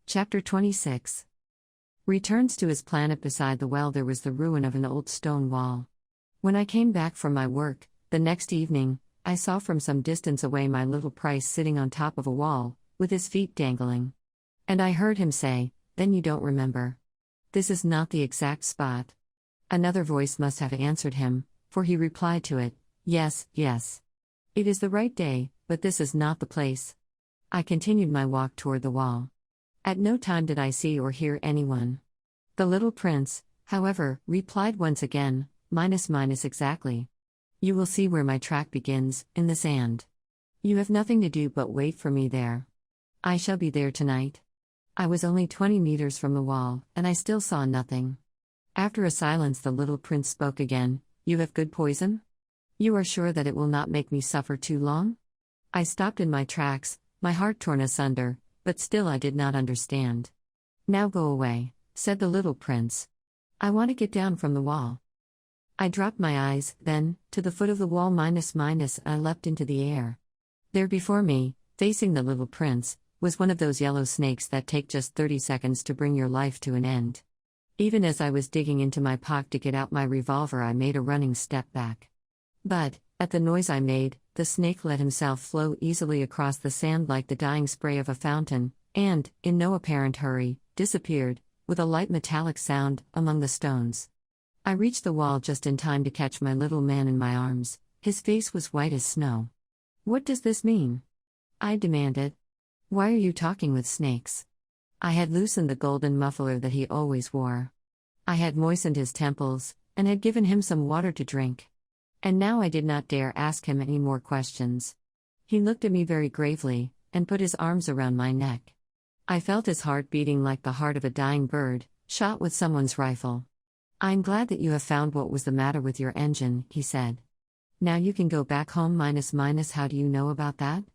Chapter 26. Returns to his planet. Beside the well there was the ruin of an old stone wall. When I came back from my work, the next evening, I saw from some distance away my little Prince sitting on top of a wall, with his feet dangling. And I heard him say, "Then you don't remember. This is not the exact spot." Another voice must have answered him, for he replied to it, "Yes, yes. It is the right day, but this is not the place." I continued my walk toward the wall. At no time did I see or hear anyone. The little prince, however, replied once again, exactly. "You will see where my track begins, in the sand. You have nothing to do but wait for me there. I shall be there tonight." I was only 20 meters from the wall, and I still saw nothing. After a silence, the little prince spoke again, "You have good poison? You are sure that it will not make me suffer too long?" I stopped in my tracks, my heart torn asunder, but still I did not understand. "Now go away," said the little prince. "I want to get down from the wall." I dropped my eyes, then, to the foot of the wall I leapt into the air. There before me, facing the little prince, was one of those yellow snakes that take just 30 seconds to bring your life to an end. Even as I was digging into my pocket to get out my revolver, I made a running step back. But, at the noise I made, the snake let himself flow easily across the sand like the dying spray of a fountain, and, in no apparent hurry, disappeared, with a light metallic sound, among the stones. I reached the wall just in time to catch my little man in my arms. His face was white as snow. "What does this mean?" I demanded. "Why are you talking with snakes?" I had loosened the golden muffler that he always wore. I had moistened his temples, and had given him some water to drink. And now I did not dare ask him any more questions. He looked at me very gravely, and put his arms around my neck. I felt his heart beating like the heart of a dying bird, shot with someone's rifle. "I'm glad that you have found what was the matter with your engine," he said. "Now you can go back home How do you know about that?"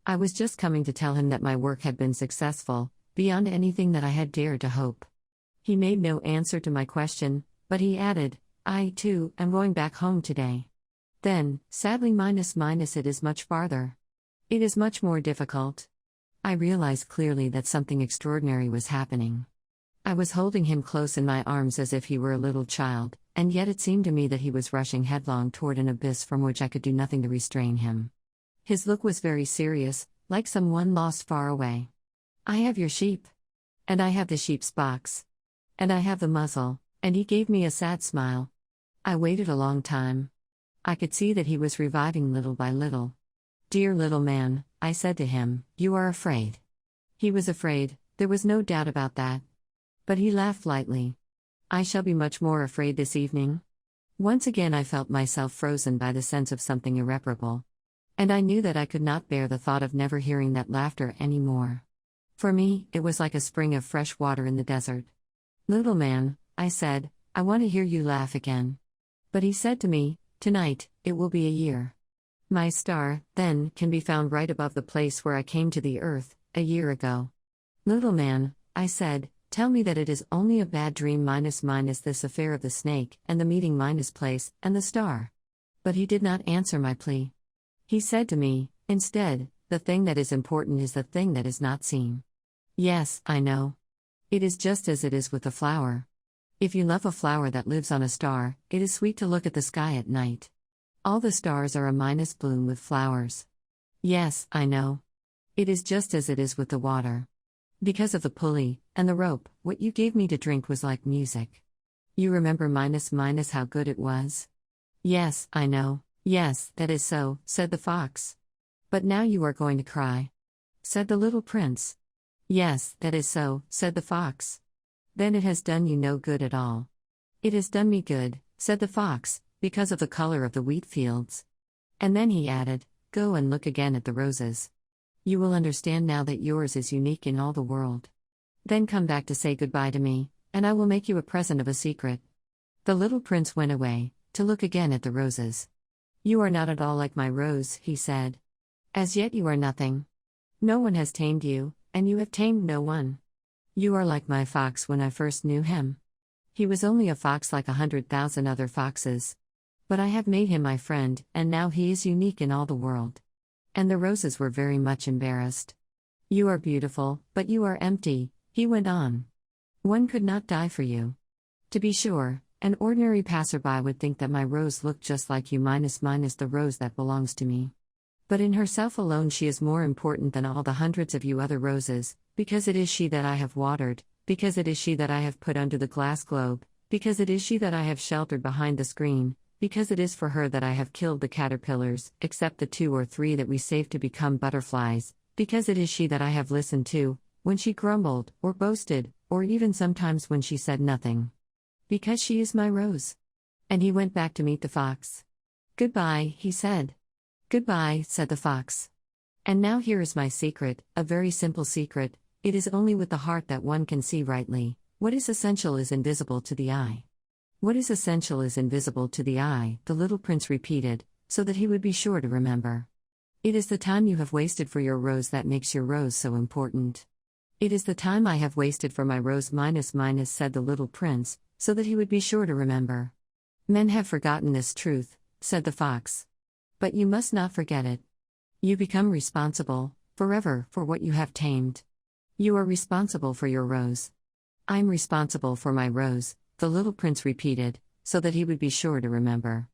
I was just coming to tell him that my work had been successful, beyond anything that I had dared to hope. He made no answer to my question, but he added, "I, too, am going back home today." Then, sadly it is much farther. It is much more difficult. I realized clearly that something extraordinary was happening. I was holding him close in my arms as if he were a little child, and yet it seemed to me that he was rushing headlong toward an abyss from which I could do nothing to restrain him. His look was very serious, like someone lost far away. "I have your sheep. And I have the sheep's box. And I have the muzzle," and he gave me a sad smile. I waited a long time. I could see that he was reviving little by little. "Dear little man," I said to him, "you are afraid." He was afraid, there was no doubt about that. But he laughed lightly. "I shall be much more afraid this evening." Once again I felt myself frozen by the sense of something irreparable. And I knew that I could not bear the thought of never hearing that laughter any more. For me, it was like a spring of fresh water in the desert. "Little man," I said, "I want to hear you laugh again." But he said to me, "Tonight, it will be a year. My star, then, can be found right above the place where I came to the earth, a year ago." "Little man," I said, "tell me that it is only a bad dream this affair of the snake, and the meeting place, and the star." But he did not answer my plea. He said to me, instead, "The thing that is important is the thing that is not seen." Yes, I know. It is just as it is with the flower. If you love a flower that lives on a star, it is sweet to look at the sky at night. All the stars are a bloom with flowers. Yes, I know. It is just as it is with the water. Because of the pulley, and the rope, what you gave me to drink was like music. You remember how good it was? Yes, I know. Yes, that is so, said the fox. But now you are going to cry, said the little prince. Yes, that is so, said the fox. Then it has done you no good at all. It has done me good, said the fox, because of the color of the wheat fields. And then he added, "Go and look again at the roses. You will understand now that yours is unique in all the world. Then come back to say goodbye to me, and I will make you a present of a secret." The little prince went away, to look again at the roses. "You are not at all like my rose," he said. "As yet you are nothing. No one has tamed you, and you have tamed no one. You are like my fox when I first knew him. He was only a fox like 100,000 other foxes. But I have made him my friend, and now he is unique in all the world." And the roses were very much embarrassed. "You are beautiful, but you are empty," He went on. One could not die for you. To be sure, an ordinary passerby would think that my rose looked just like you minus the rose that belongs to me. But in herself alone she is more important than all the hundreds of you other roses, because it is she that I have watered, because it is she that I have put under the glass globe, because it is she that I have sheltered behind the screen, because it is for her that I have killed the caterpillars, except the 2 or 3 that we saved to become butterflies, because it is she that I have listened to, when she grumbled, or boasted, or even sometimes when she said nothing. Because she is my rose. And he went back to meet the fox. Goodbye, he said. Goodbye, said the fox. And now here is my secret, a very simple secret. It is only with the heart that one can see rightly. What is essential is invisible to the eye. What is essential is invisible to the eye, the little prince repeated, so that he would be sure to remember. It is the time you have wasted for your rose that makes your rose so important. It is the time I have wasted for my rose minus, said the little prince, so that he would be sure to remember. Men have forgotten this truth, said the fox. But you must not forget it. You become responsible, forever, for what you have tamed. You are responsible for your rose. I'm responsible for my rose, the little prince repeated, so that he would be sure to remember.